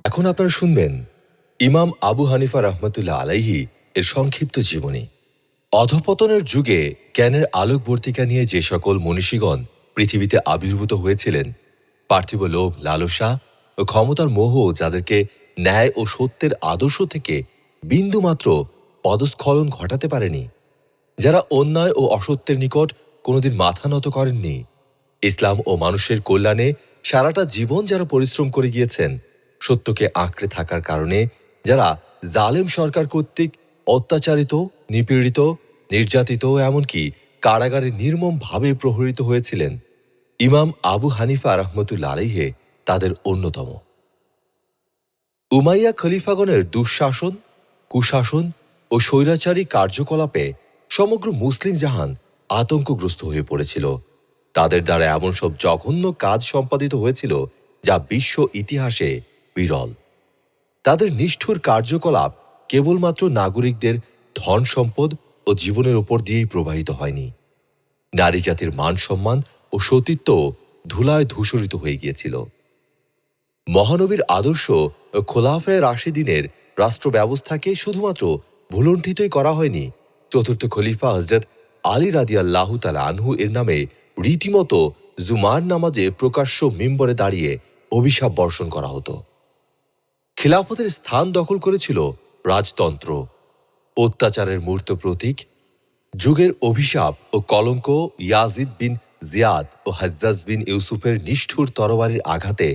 এখন আপনারা শুনবেন ইমাম আবু হানিফা রহমতুল্লাহ আলাইহি এর সংক্ষিপ্ত জীবনী। অধঃপতনের যুগে জ্ঞানের আলোকবর্তিকা নিয়ে যে সকল মনীষীগণ পৃথিবীতে আবির্ভূত হয়েছিলেন, পার্থিব লোভ, লালসা ও ক্ষমতার মোহ যাদেরকে ন্যায় ও সত্যের আদর্শ থেকে বিন্দুমাত্র পদস্খলন ঘটাতে পারেনি, যারা অন্যায় ও অসত্যের নিকট কোনোদিন মাথা নত করেননি, ইসলাম ও মানুষের কল্যাণে সারাটা জীবন যারা পরিশ্রম করে গিয়েছেন, সত্যকে আঁকড়ে থাকার কারণে যারা জালেম সরকার কর্তৃক অত্যাচারিত, নিপীড়িত, নির্যাতিত, এমনকি কারাগারে নির্মমভাবে প্রহরিত হয়েছিলেন, ইমাম আবু হানিফা রহমতুল্লাহ আলাইহি তাদের অন্যতম। উমাইয়া খলিফাগণের দুঃশাসন, কুশাসন ও স্বৈরাচারী কার্যকলাপে সমগ্র মুসলিম জাহান আতঙ্কগ্রস্ত হয়ে পড়েছিল। তাদের দ্বারা এমন সব জঘন্য কাজ সম্পাদিত হয়েছিল যা বিশ্ব ইতিহাসে বিরল। তাদের নিষ্ঠুর কার্যকলাপ কেবলমাত্র নাগরিকদের ধন সম্পদ ও জীবনের ওপর দিয়েই প্রবাহিত হয়নি, নারী জাতির মান সম্মান ও সতীত্ব ধুলায় ধূসরিত হয়ে গিয়েছিল। মহানবীর আদর্শ ও খোলাফায়ে রাশিদিনের রাষ্ট্র ব্যবস্থাকে শুধুমাত্র ভুলণ্ঠিতই করা হয়নি, চতুর্থ খলিফা হযরত আলী রাদিয়াল্লাহু তাআলা আনহু এর নামে রীতিমতো জুমার নামাজে প্রকাশ্য মিম্বরে দাঁড়িয়ে অভিশাপ বর্ষণ করা হতো। খিলাফতের স্থান দখল করেছিল রাজতন্ত্র, অত্যাচারের মূর্ত প্রতীক, যুগের অভিশাপ ও কলঙ্ক ইয়াজিদ বিন জিয়াদ ও হাজ্জাজ বিন ইউসুফের নিষ্ঠুর তরবারির আঘাতে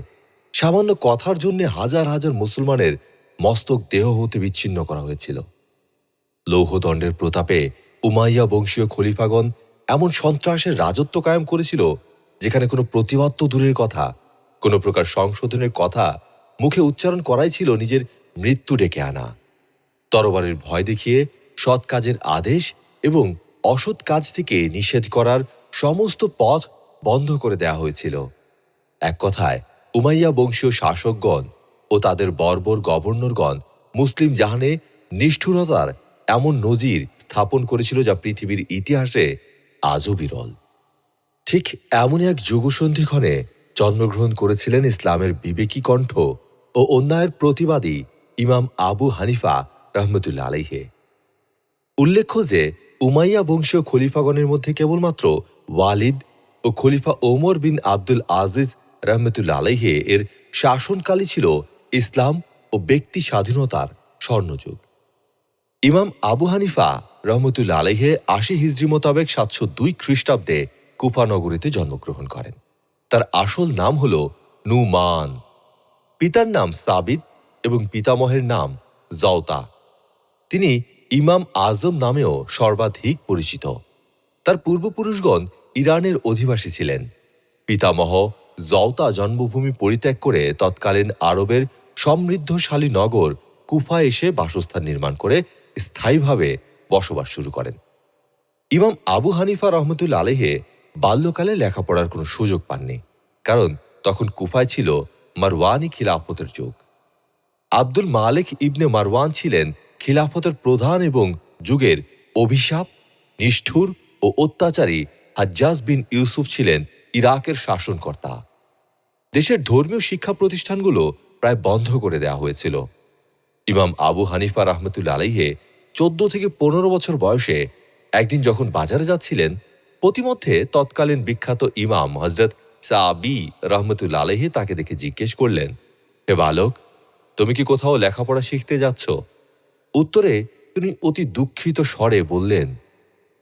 সামান্য কথার জন্য হাজার হাজার মুসলমানের মস্তক দেহ হতে বিচ্ছিন্ন করা হয়েছিল। লৌহদণ্ডের প্রতাপে উমাইয়া বংশীয় খলিফাগণ এমন সন্ত্রাসের রাজত্ব কায়েম করেছিল যেখানে কোনো প্রতিবাদ তো দূরের কথা, কোনো প্রকার সংশোধনের কথা মুখে উচ্চারণ করাই ছিল নিজের মৃত্যু ডেকে আনা। তরবারির ভয় দেখিয়ে সৎ কাজের আদেশ এবং অসৎ কাজ থেকে নিষেধ করার সমস্ত পথ বন্ধ করে দেয়া হয়েছিল। এক কথায় উমাইয়া বংশীয় শাসকগণ ও তাদের বর্বর গভর্নরগণ মুসলিম জাহানে নিষ্ঠুরতার এমন নজির স্থাপন করেছিল যা পৃথিবীর ইতিহাসে আজও বিরল। ঠিক এমনই এক যুগসন্ধিক্ষণে জন্মগ্রহণ করেছিলেন ইসলামের বিবেকী কণ্ঠ ও অন্যায়ের প্রতিবাদী ইমাম আবু হানিফা রহমতুল্লাহ আলাইহি। উল্লেখ্য যে উমাইয়া বংশীয় খলিফাগণের মধ্যে কেবলমাত্র ওয়ালিদ ও খলিফা ওমর বিন আব্দুল আজিজ রহমতুল্লাহ আলাইহি এর শাসনকালই ছিল ইসলাম ও ব্যক্তি স্বাধীনতার স্বর্ণযুগ। ইমাম আবু হানিফা রহমতুল্লাহ আলাইহি ৮০ হিজরি মোতাবেক ৭০২ খ্রিস্টাব্দে কুফা নগরীতে জন্মগ্রহণ করেন। তার আসল নাম হল নুমান, পিতার নাম সাবিত এবং পিতামহের নাম জওতা। তিনি ইমাম আজম নামেও সর্বাধিক পরিচিত। তার পূর্বপুরুষগণ ইরানের অধিবাসী ছিলেন। পিতামহ জওতা জন্মভূমি পরিত্যাগ করে তৎকালীন আরবের সমৃদ্ধশালী নগর কুফা এসে বাসস্থান নির্মাণ করে স্থায়ীভাবে বসবাস শুরু করেন। ইমাম আবু হানিফা রহমতুল্লাহ আলাইহি বাল্যকালে লেখাপড়ার কোনো সুযোগ পাননি, কারণ তখন কুফায় ছিল মারওয়ানি খিলাফতের যুগ। আব্দুল মালিক ইবনে মারওয়ান ছিলেন খিলাফতের প্রধান এবং যুগের অভিশাপ, নিষ্ঠুর ও অত্যাচারী হাজ্জাজ বিন ইউসুফ ছিলেন ইরাকের শাসনকর্তা। দেশের ধর্মীয় শিক্ষা প্রতিষ্ঠানগুলো প্রায় বন্ধ করে দেওয়া হয়েছিল। ইমাম আবু হানিফা রহমতুল্লাহ আলাইহি ১৪ থেকে ১৫ বছর বয়সে একদিন যখন বাজারে যাচ্ছিলেন, প্রতিমধ্যে তৎকালীন বিখ্যাত ইমাম হযরত সাবি রহমতুল্লাহ আলাইহি তাকে দেখে জিজ্ঞেস করলেন, হে বালক, তুমি কি কোথাও লেখাপড়া শিখতে যাচ্ছ? উত্তরে তিনি অতি দুঃখিত স্বরে বললেন,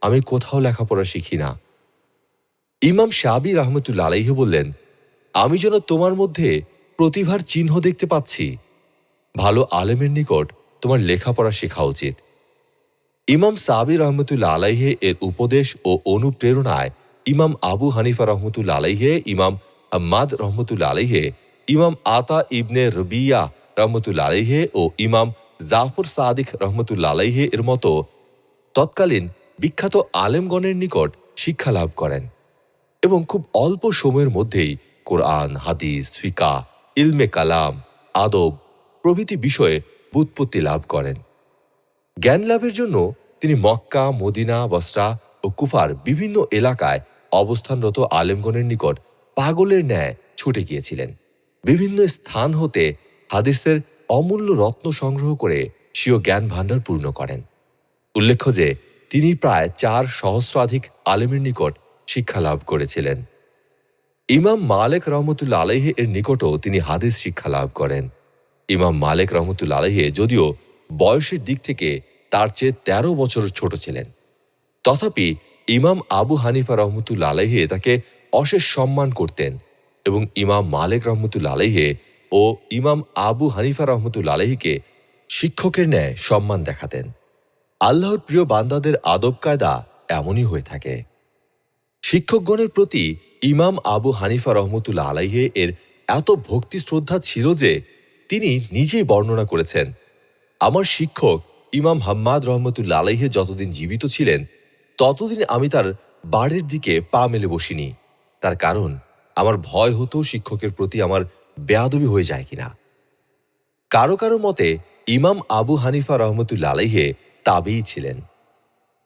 আমি কোথাও লেখাপড়া শিখি না। ইমাম সাবি রহমতুল্লাহ আলাইহি বললেন, আমি যেন তোমার মধ্যে প্রতিভার চিহ্ন দেখতে পাচ্ছি। ভালো আলেমের নিকট তোমার লেখাপড়া শেখা উচিত। ইমাম সাবি রহমতুল্লাহ আলাইহি এর উপদেশ ও অনুপ্রেরণায় ইমাম আবু হানিফা রহমতুল্লাহ আলাইহি, ইমাম আহমাদ রহমতুল্লাহ আলাইহি, ইমাম আতা ইবনে রবিয়া রহমতুল্লাহ আলাইহি ও ইমাম জাফর সাদিক রহমতুল্লাহ আলাইহি এর মতো তৎকালীন বিখ্যাত আলেমগণের নিকট শিক্ষা লাভ করেন এবং খুব অল্প সময়ের মধ্যেই কোরআন, হাদিস, ফিকাহ, ইলমে কালাম, আদব প্রভৃতি বিষয়ে ব্যুৎপত্তি লাভ করেন। জ্ঞান লাভের জন্য তিনি মক্কা, মদিনা, বসরা ও কুফার বিভিন্ন এলাকায় অবস্থানরত আলেমগণের নিকট পাগলের ন্যায় ছুটে গিয়েছিলেন। বিভিন্ন স্থান হতে হাদিসের অমূল্য রত্ন সংগ্রহ করে স্বীয় জ্ঞান ভাণ্ডার পূর্ণ করেন। উল্লেখ্য যে তিনি প্রায় 4 সহস্রাধিক আলেমের নিকট শিক্ষা লাভ করেছিলেন। ইমাম মালিক রহমতুল্লাহ আলাইহি এর নিকটও তিনি হাদিস শিক্ষা লাভ করেন। ইমাম মালিক রহমতুল্লাহ আলাইহি যদিও বয়সের দিক থেকে তার চেয়ে 13 বছর ছোট ছিলেন, তথাপি ইমাম আবু হানিফা রহমতুল্লাহ আলাইহি তাকে অশেষ সম্মান করতেন এবং ইমাম মালিক রহমতুল্লাহ আলাইহি ও ইমাম আবু হানিফা রহমতুল্লাহ আলাইহিকে শিক্ষকের ন্যায় সম্মান দেখাতেন। আল্লাহর প্রিয় বান্দাদের আদব কায়দা এমনই হয়ে থাকে। শিক্ষকগণের প্রতি ইমাম আবু হানিফা রহমতুল্লাহ আলাইহি এর এত ভক্তি শ্রদ্ধা ছিল যে তিনি নিজেই বর্ণনা করেছেন, আমার শিক্ষক ইমাম হাম্মাদ রহমতুল্লাহ আলাইহি যতদিন জীবিত ছিলেন ততদিন আমি তার বাড়ির দিকে পা মেলে বসিনি। তার কারণ আমার ভয় হতো শিক্ষকের প্রতি আমার বেয়াদবি হয়ে যায় কিনা। কারো কারো মতে ইমাম আবু হানিফা রহমতুল্লাহ আলাইহি তাবেঈ ছিলেন।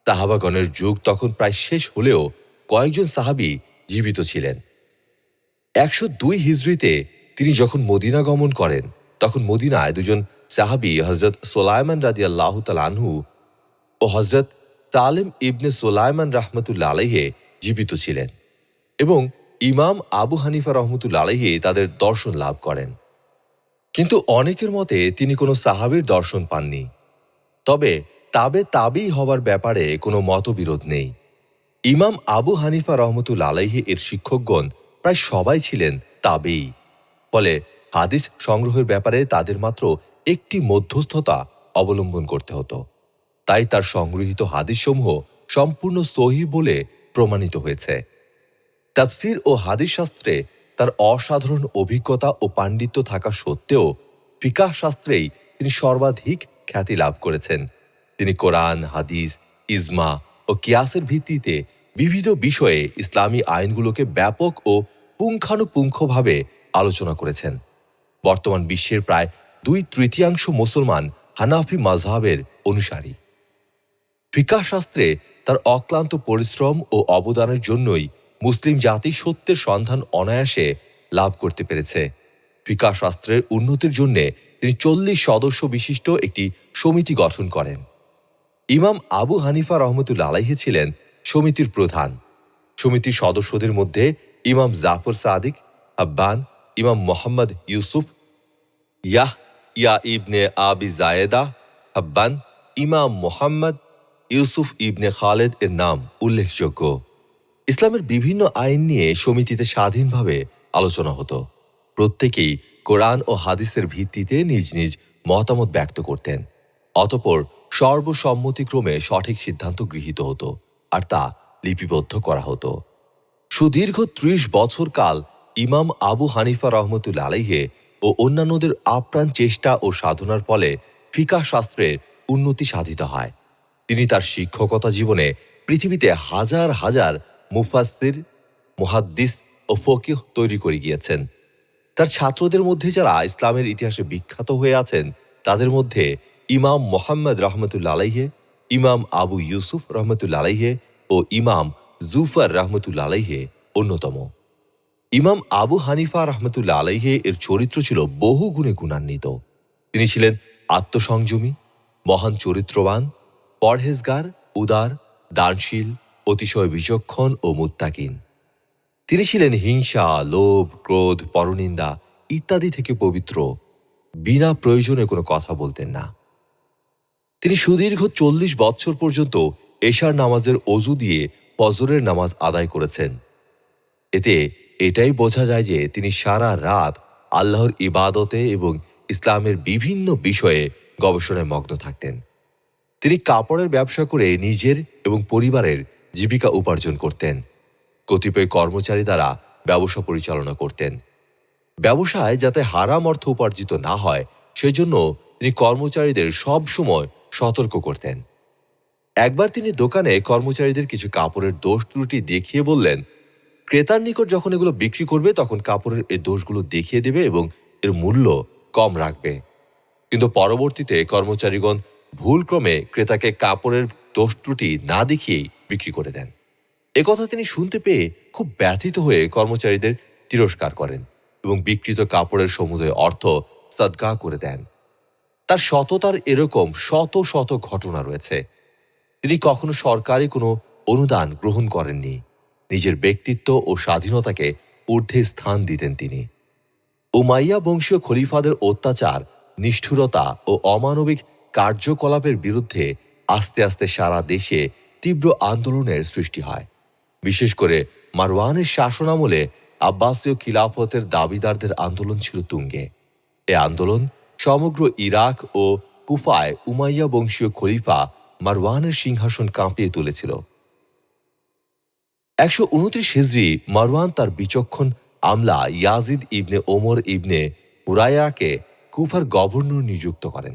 সাহাবাগণের যুগ তখন প্রায় শেষ হলেও কয়েকজন সাহাবী জীবিত ছিলেন। 102 হিজরিতে তিনি যখন মদিনা গমন করেন তখন মদিনায় দুজন সাহাবী হযরত সুলাইমান রাদিয়াল্লাহু তাআলা আনহু ও হযরত সালেম ইবনে সুলাইমান রাহমাতুল্লাহ আলাইহি জীবিত ছিলেন এবং ইমাম আবু হানিফা রহমতুল্লাহ আলাইহি তাদের দর্শন লাভ করেন। কিন্তু অনেকের মতে তিনি কোনো সাহাবীর দর্শন পাননি। তবে তাবেঈ হবার ব্যাপারে কোনো মতবিরোধ নেই। ইমাম আবু হানিফা রহমতুল্লাহ আলাইহি এর শিক্ষকগণ প্রায় সবাই ছিলেন তাবেঈ। ফলে হাদিস সংগ্রহের ব্যাপারে তাদের মাত্র একটি মধ্যস্থতা অবলম্বন করতে হতো। তাই তার সংগৃহীত হাদিসসমূহ সম্পূর্ণ সহিহ বলে প্রমাণিত হয়েছে। তাফসীর ও হাদিস শাস্ত্রে তার অসাধারণ অভিজ্ঞতা ও পাণ্ডিত্য থাকা সত্ত্বেও ফিকাহ শাস্ত্রেই তিনি সর্বাধিক খ্যাতি লাভ করেছেন। তিনি কোরআন, হাদিস, ইজমা ও কিয়াসের ভিত্তিতে বিবিধ বিষয়ে ইসলামী আইনগুলোকে ব্যাপক ও পুঙ্খানুপুঙ্খভাবে আলোচনা করেছেন। বর্তমান বিশ্বের প্রায় 2/3 মুসলমান হানাফি মাযহাবের অনুসারী। ফিকাহ শাস্ত্রে তার অক্লান্ত পরিশ্রম ও অবদানের জন্যই মুসলিম জাতি সত্যের সন্ধান অনায়াসে লাভ করতে পেরেছে। ফিকাহ শাস্ত্রের উন্নতির জন্য তিনি 40 সদস্য বিশিষ্ট একটি সমিতি গঠন করেন। ইমাম আবু হানিফা রহমতুল্লাহ আলাইহি ছিলেন সমিতির প্রধান। সমিতির সদস্যদের মধ্যে ইমাম জাফর সাদিক, হাব্বান, ইমাম মোহাম্মদ ইউসুফ, ইয়া ইবনে আবি জায়েদা, হাব্বান, ইমাম মোহাম্মদ ইউসুফ ইবনে খালেদ এর নাম উল্লেখযোগ্য। ইসলামের বিভিন্ন আইন নিয়ে সমিতিতে স্বাধীনভাবে আলোচনা হতো। প্রত্যেকেই কোরআন ও হাদিসের ভিত্তিতে নিজ নিজ মতামত ব্যক্ত করতেন। অতঃপর সর্বসম্মতিক্রমে সঠিক সিদ্ধান্ত গৃহীত হতো আর তা লিপিবদ্ধ করা হতো। সুদীর্ঘ 30 বছর কাল ইমাম আবু হানিফা রহমতুল্লাহ আলাইহি ও অন্যান্যদের আপ্রাণ চেষ্টা ও সাধনার ফলে ফিকাহ শাস্ত্রের উন্নতি সাধিত হয়। তিনি তার শিক্ষকতা জীবনে পৃথিবীতে হাজার হাজার মুফাসসির, মুহাদ্দিস ও ফকিহ তৈরি করে গিয়েছেন। তার ছাত্রদের মধ্যে যারা ইসলামের ইতিহাসে বিখ্যাত হয়ে আছেন তাদের মধ্যে ইমাম মোহাম্মদ রহমতুল্লাহ আলাইহি, ইমাম আবু ইউসুফ রহমতুল্লাহ আলাইহি ও ইমাম জুফর রহমতুল্লাহ আলাইহি অন্যতম। ইমাম আবু হানিফা রহমতুল্লাহ আলাইহি এর চরিত্র ছিল বহু গুণে গুণান্বিত। তিনি ছিলেন আত্মসংযমী, মহান চরিত্রবান, পরহেজগার, উদার, দানশীল, অতিশয় বিচক্ষণ ও মুত্তাকিন। তিনি ছিলেন হিংসা, লোভ, ক্রোধ, পরনিন্দা ইত্যাদি থেকে পবিত্র। বিনা প্রয়োজনে কোনো কথা বলতেন না। তিনি সুদীর্ঘ 40 বৎসর পর্যন্ত এশার নামাজের অজু দিয়ে ফজরের নামাজ আদায় করেছেন। এতে এটাই বোঝা যায় যে তিনি সারা রাত আল্লাহর ইবাদতে এবং ইসলামের বিভিন্ন বিষয়ে গবেষণায় মগ্ন থাকতেন। তিনি কাপড়ের ব্যবসা করে নিজের এবং পরিবারের জীবিকা উপার্জন করতেন। কতিপয় কর্মচারী দ্বারা ব্যবসা পরিচালনা করতেন। ব্যবসায় যাতে হারাম অর্থ উপার্জিত না হয় সেজন্য তিনি কর্মচারীদের সব সময় সতর্ক করতেন। একবার তিনি দোকানে কর্মচারীদের কিছু কাপড়ের দোষ ত্রুটি দেখিয়ে বললেন, ক্রেতার নিকট যখন এগুলো বিক্রি করবে তখন কাপড়ের এই দোষগুলো দেখিয়ে দেবে এবং এর মূল্য কম রাখবে। কিন্তু পরবর্তীতে কর্মচারীগণ ভুলক্রমে ক্রেতাকে কাপড়ের দোষ ত্রুটি না দেখিয়েই বিক্রি করে দেন। একথা তিনি শুনতে পেয়ে খুব ব্যথিত হয়ে কর্মচারীদের তিরস্কার করেন এবং বিকৃত কাপড়ের সমুদয় অর্থ সদকা করে দেন। তার সততার এরকম শত শত ঘটনা রয়েছে। তিনি কখনো সরকারি কোনো অনুদান গ্রহণ করেননি। নিজের ব্যক্তিত্ব ও স্বাধীনতাকে ঊর্ধ্বে স্থান দিতেন তিনি। উমাইয়া বংশীয় খলিফাদের অত্যাচার, নিষ্ঠুরতা ও অমানবিক কার্যকলাপের বিরুদ্ধে আস্তে আস্তে সারা দেশে তীব্র আন্দোলনের সৃষ্টি হয়। বিশেষ করে মারওয়ানের শাসনামলে আব্বাসীয় খিলাফতের দাবিদারদের আন্দোলন ছিল তুঙ্গে। এ আন্দোলন সমগ্র ইরাক ও কুফায় উমাইয়া বংশীয় খলিফা মারওয়ানের সিংহাসন কাঁপিয়ে তুলেছিল। ১২৯ হিজরি মারওয়ান তার বিচক্ষণ আমলা ইয়াজিদ ইবনে ওমর ইবনে হুরায়রাকে কুফার গভর্নর নিযুক্ত করেন।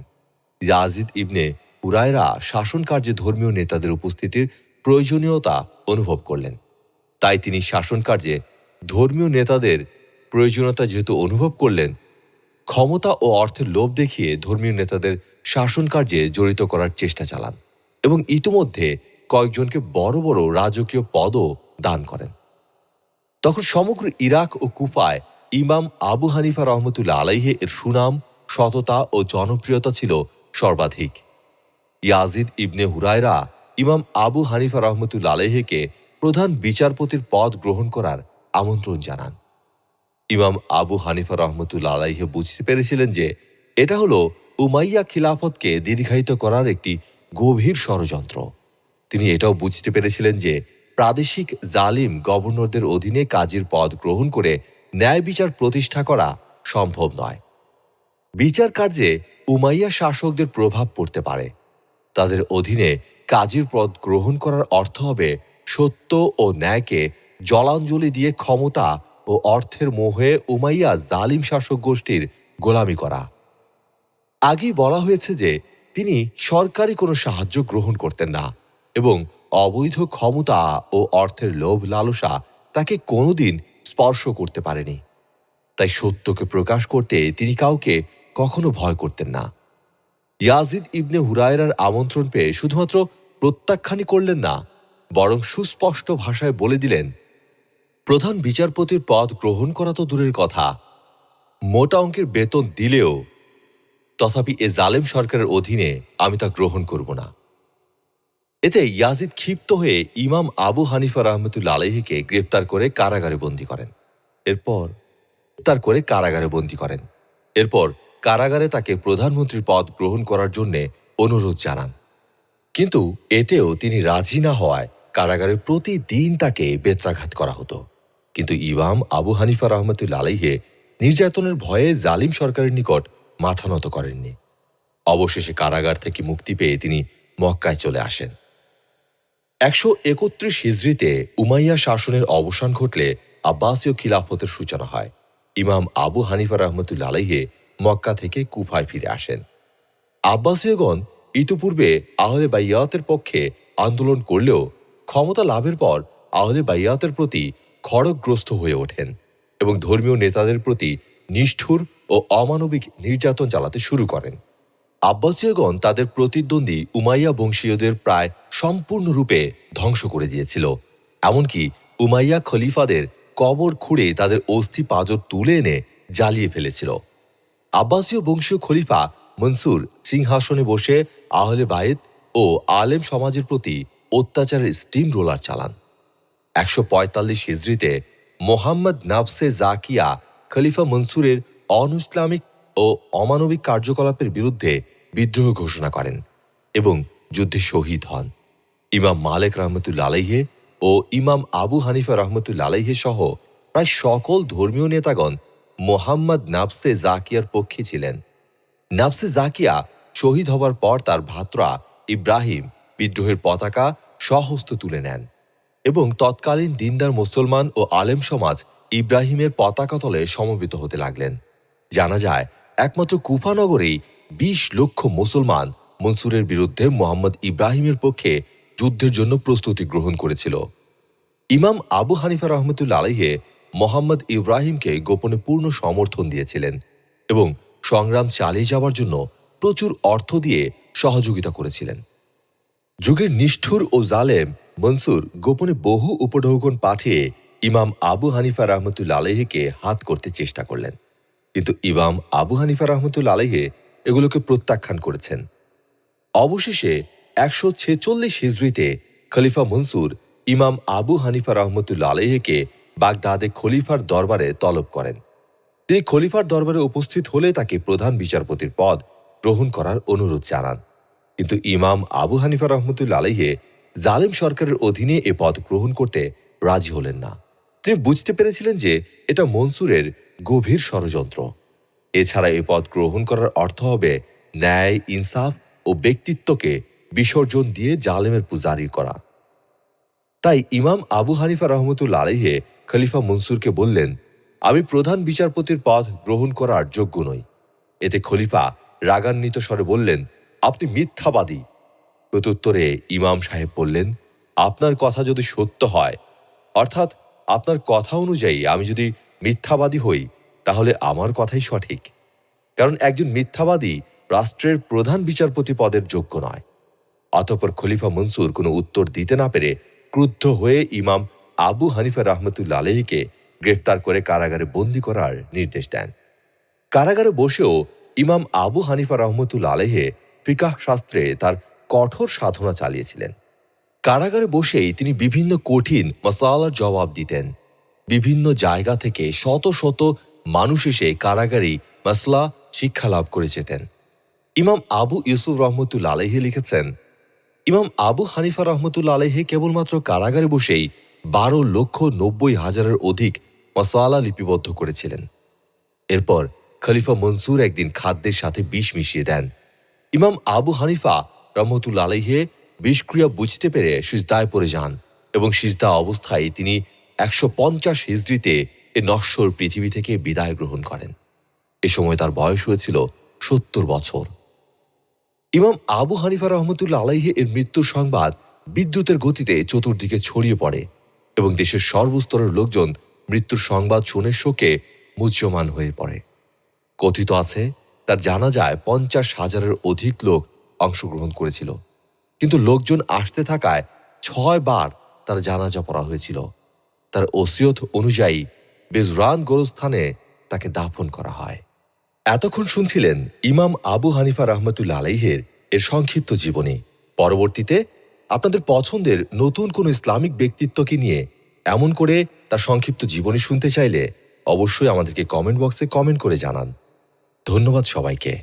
ইয়াজিদ ইবনে হুরায়রা শাসন কার্যে ধর্মীয় নেতাদের উপস্থিতির প্রয়োজনীয়তা অনুভব করলেন। তাই তিনি শাসন কার্যে ধর্মীয় নেতাদের প্রয়োজনীয়তা যেহেতু অনুভব করলেন, ক্ষমতা ও অর্থের লোভ দেখিয়ে ধর্মীয় নেতাদের শাসন কার্যে জড়িত করার চেষ্টা চালান এবং ইতিমধ্যে কয়েকজনকে বড় বড় রাজকীয় পদও দান করেন। তখন সমগ্র ইরাক ও কুফায় ইমাম আবু হানিফা রহমতুল্লাহ আলাইহে এর সুনাম, সততা ও জনপ্রিয়তা ছিল সর্বাধিক। ইয়াজিদ ইবনে হুরায়রা ইমাম আবু হানিফা রহমতুল্লাহ আলাইহেকে প্রধান বিচারপতির পদ গ্রহণ করার আমন্ত্রণ জানান। ইমাম আবু হানিফা রহমতুল্লাহ আলাইহে বুঝতে পেরেছিলেন যে এটা হলো উমাইয়া খিলাফতকে দীর্ঘায়িত করার একটি গভীর ষড়যন্ত্র। তিনি এটাও বুঝতে পেরেছিলেন যে প্রাদেশিক জালিম গভর্নরদের অধীনে কাজীর পদ গ্রহণ করে ন্যায় বিচার প্রতিষ্ঠা করা সম্ভব নয়। বিচার কার্যে উমাইয়া শাসকদের প্রভাব পড়তে পারে। তাদের অধীনে কাজীর পদ গ্রহণ করার অর্থ হবে সত্য ও ন্যায়কে জলাঞ্জলি দিয়ে ক্ষমতা ও অর্থের মোহে উমাইয়া জালিম শাসক গোষ্ঠীর গোলামি করা। আগেই বলা হয়েছে যে তিনি সরকারি কোনো সাহায্য গ্রহণ করতেন না এবং অবৈধ ক্ষমতা ও অর্থের লোভ লালসা তাকে কোনোদিন স্পর্শ করতে পারেনি। তাই সত্যকে প্রকাশ করতে তিনি কাউকে কখনো ভয় করতেন না। ইয়াজিদ ইবনে হুরায়রার আমন্ত্রণ পেয়ে শুধুমাত্র প্রত্যাখ্যানই করলেন না, বরং সুস্পষ্ট ভাষায় বলে দিলেন, প্রধান বিচারপতির পদ গ্রহণ করা তো দূরের কথা, মোটা অঙ্কের বেতন দিলেও তথাপি এ জালেম সরকারের অধীনে আমি তা গ্রহণ করব না। এতে ইয়াজিদ ক্ষিপ্ত হয়ে ইমাম আবু হানিফা রহমতুল্লাহ আলাইহিকে গ্রেপ্তার করে কারাগারে বন্দী করেন। এরপর কারাগারে তাকে প্রধানমন্ত্রীর পদ গ্রহণ করার জন্য অনুরোধ জানান। কিন্তু এতেও তিনি রাজি না হওয়ায় কারাগারে প্রতিদিন তাকে বেত্রাঘাত করা হতো। কিন্তু ইমাম আবু হানিফা রহমতুল্লাহ আলাইহি নির্যাতনের ভয়ে জালিম সরকারের নিকট মাথা নত করেননি। অবশেষে কারাগার থেকে মুক্তি পেয়ে তিনি মক্কায় চলে আসেন। ১৩১ হিজরিতে উমাইয়া শাসনের অবসান ঘটলে আব্বাসীয় খিলাফতের সূচনা হয়। ইমাম আবু হানিফা রহমতুল্লাহ আলাইহি মক্কা থেকে কুফায় ফিরে আসেন। আব্বাসীয়গণ ইতিপূর্বে আহলে বাইয়াতের পক্ষে আন্দোলন করলেও ক্ষমতা লাভের পর আহলে বাইয়াতের প্রতি খড়গগ্রস্ত হয়ে ওঠেন এবং ধর্মীয় নেতাদের প্রতি নিষ্ঠুর ও অমানবিক নির্যাতন চালাতে শুরু করেন। আব্বাসীয়গণ তাদের প্রতিদ্বন্দ্বী উমাইয়া বংশীয়দের প্রায় সম্পূর্ণরূপে ধ্বংস করে দিয়েছিল। এমনকি উমাইয়া খলিফাদের কবর খুঁড়ে তাদের অস্থি পাঁজর তুলে এনে জ্বালিয়ে ফেলেছিল। আব্বাসীয় বংশীয় খলিফা মনসুর সিংহাসনে বসে আহলে বায়েত ও আলেম সমাজের প্রতি অত্যাচারের স্টিম রোলার চালান। ১৪৫ হিজরিতে মোহাম্মদ নাফসে জাকিয়া খলিফা মনসুরের অন-ইসলামিক ও অমানবিক কার্যকলাপের বিরুদ্ধে বিদ্রোহ ঘোষণা করেন এবং যুদ্ধে শহীদ হন। ইমাম মালিক রহমতুল্লাহ আলাইহি ও ইমাম আবু হানিফা রহমতুল্লাহ আলাইহি সহ প্রায় সকল ধর্মীয় নেতাগণ মোহাম্মদ নাফসে জাকিয়ার পক্ষে ছিলেন। নাফসে জাকিয়া শহীদ হবার পর তার ভ্রাতরা ইব্রাহিম বিদ্রোহের পতাকা স্বহস্তে তুলে নেন এবং তৎকালীন দিনদার মুসলমান ও আলেম সমাজ ইব্রাহিমের পতাকা তলে সমবেত হতে লাগলেন। জানা যায় একমাত্র কুফা নগরেই ২০ লক্ষ মুসলমান মনসুরের বিরুদ্ধে মোহাম্মদ ইব্রাহিমের পক্ষে যুদ্ধের জন্য প্রস্তুতি গ্রহণ করেছিল। ইমাম আবু হানিফা রহমতুল্লাহ আলাইহি মোহাম্মদ ইব্রাহিমকে গোপনে পূর্ণ সমর্থন দিয়েছিলেন এবং সংগ্রাম চালিয়ে যাওয়ার জন্য প্রচুর অর্থ দিয়ে সহযোগিতা করেছিলেন। যুগের নিষ্ঠুর ও জালেম মনসুর গোপনে বহু উপঢৌকন পাঠিয়ে ইমাম আবু হানিফা রহমতুল্লা আলাইহিকে হাত করতে চেষ্টা করলেন, কিন্তু ইমাম আবু হানিফা রহমতুল্লা আলাইহি এগুলোকে প্রত্যাখ্যান করেছেন। অবশেষে ১৪৬ হিজরিতে খলিফা মনসুর ইমাম আবু হানিফা রহমতুল্লা আলাইহিকে বাগদাদে খলিফার দরবারে তলব করেন। তিনি খলিফার দরবারে উপস্থিত হলে তাকে প্রধান বিচারপতির পদ গ্রহণ করার অনুরোধ জানান, কিন্তু ইমাম আবু হানিফা রহমতুল্লা আলাইহি জালেম সরকারের অধীনে এ পদ গ্রহণ করতে রাজি হলেন না। তিনি বুঝতে পেরেছিলেন যে এটা মনসুরের গভীর ষড়যন্ত্র। এছাড়া এ পদ গ্রহণ করার অর্থ হবে ন্যায়, ইনসাফ ও ব্যক্তিত্বকে বিসর্জন দিয়ে জালেমের পূজারি করা। তাই ইমাম আবু হানিফা রহমতুল্লা আলাইহি খলিফা মনসুরকে বললেন, আমি প্রধান বিচারপতির পদ গ্রহণ করার যোগ্য নই। এতে খলিফা রাগান্বিত স্বরে বললেন, আপনি মিথ্যাবাদী। প্রত্যুত্তরে ইমাম সাহেব বললেন, আপনার কথা যদি সত্য হয়, অর্থাৎ আপনার কথা অনুযায়ী আমি যদি মিথ্যাবাদী হই, তাহলে আমার কথাই সঠিক, কারণ একজন মিথ্যাবাদী রাষ্ট্রের প্রধান বিচারপতি পদের যোগ্য নয়। অতঃপর খলিফা মনসুর কোনো উত্তর দিতে না পেরে ক্রুদ্ধ হয়ে ইমাম আবু হানিফা রহমতুল্লা আলাইহিকে গ্রেফতার করে কারাগারে বন্দী করার নির্দেশ দেন। কারাগারে বসেও ইমাম আবু হানিফা রহমতুল্লা আলাইহি ফিকাহ শাস্ত্রে তার কঠোর সাধনা চালিয়েছিলেন। কারাগারে বসেই তিনি বিভিন্ন কঠিন মাসালার জবাব দিতেন। বিভিন্ন জায়গা থেকে শত শত মানুষ এসে কারাগারেই মাসলা শিক্ষা লাভ করে যেতেন। ইমাম আবু ইউসুফ রহমতুল্লা আলাইহি লিখেছেন, ইমাম আবু হানিফা রহমতুল্লা আলাইহি কেবলমাত্র কারাগারে বসেই ১২,৯০,০০০ অধিক মাসালা লিপিবদ্ধ করেছিলেন। এরপর খলিফা মনসুর একদিন খাদ্যের সাথে বিষ মিশিয়ে দেন। ইমাম আবু হানিফা রহমতুল্লা আলাইহি বিষক্রিয়া বুঝতে পেরে সিজদায় পড়ে যান এবং সিজদা অবস্থায় তিনি ১৫০ হিজরিতে এ নশ্বর পৃথিবী থেকে বিদায় গ্রহণ করেন। এ সময় তার বয়স হয়েছিল ৭০ বছর। ইমাম আবু হানিফা রহমতুল্লা আলাইহি এর মৃত্যুর সংবাদ বিদ্যুতের গতিতে চতুর্দিকে ছড়িয়ে পড়ে এবং দেশের সর্বস্তরের লোকজন মৃত্যুর সংবাদ শুনে শোকে মুহ্যমান হয়ে পড়ে। কথিত আছে, তার জানাজায় ৫০,০০০-এর অধিক লোক অংশগ্রহণ করেছিল, কিন্তু লোকজন আসতে থাকায় ৬ বার তার জানাজা পড়া হয়েছিল। তার ওসিয়ত অনুযায়ী বেজরান গোরস্থানে তাকে দাফন করা হয়। এতক্ষণ শুনছিলেন ইমাম আবু হানিফা রহমতুল্লা আলাইহির এর সংক্ষিপ্ত জীবনী। পরবর্তীতে আপনাদের পছন্দের নতুন কোনো ইসলামিক ব্যক্তিত্বকে নিয়ে এমন করে তার সংক্ষিপ্ত জীবনী শুনতে চাইলে অবশ্যই আমাদেরকে কমেন্ট বক্সে কমেন্ট করে জানান। ধন্যবাদ সবাইকে।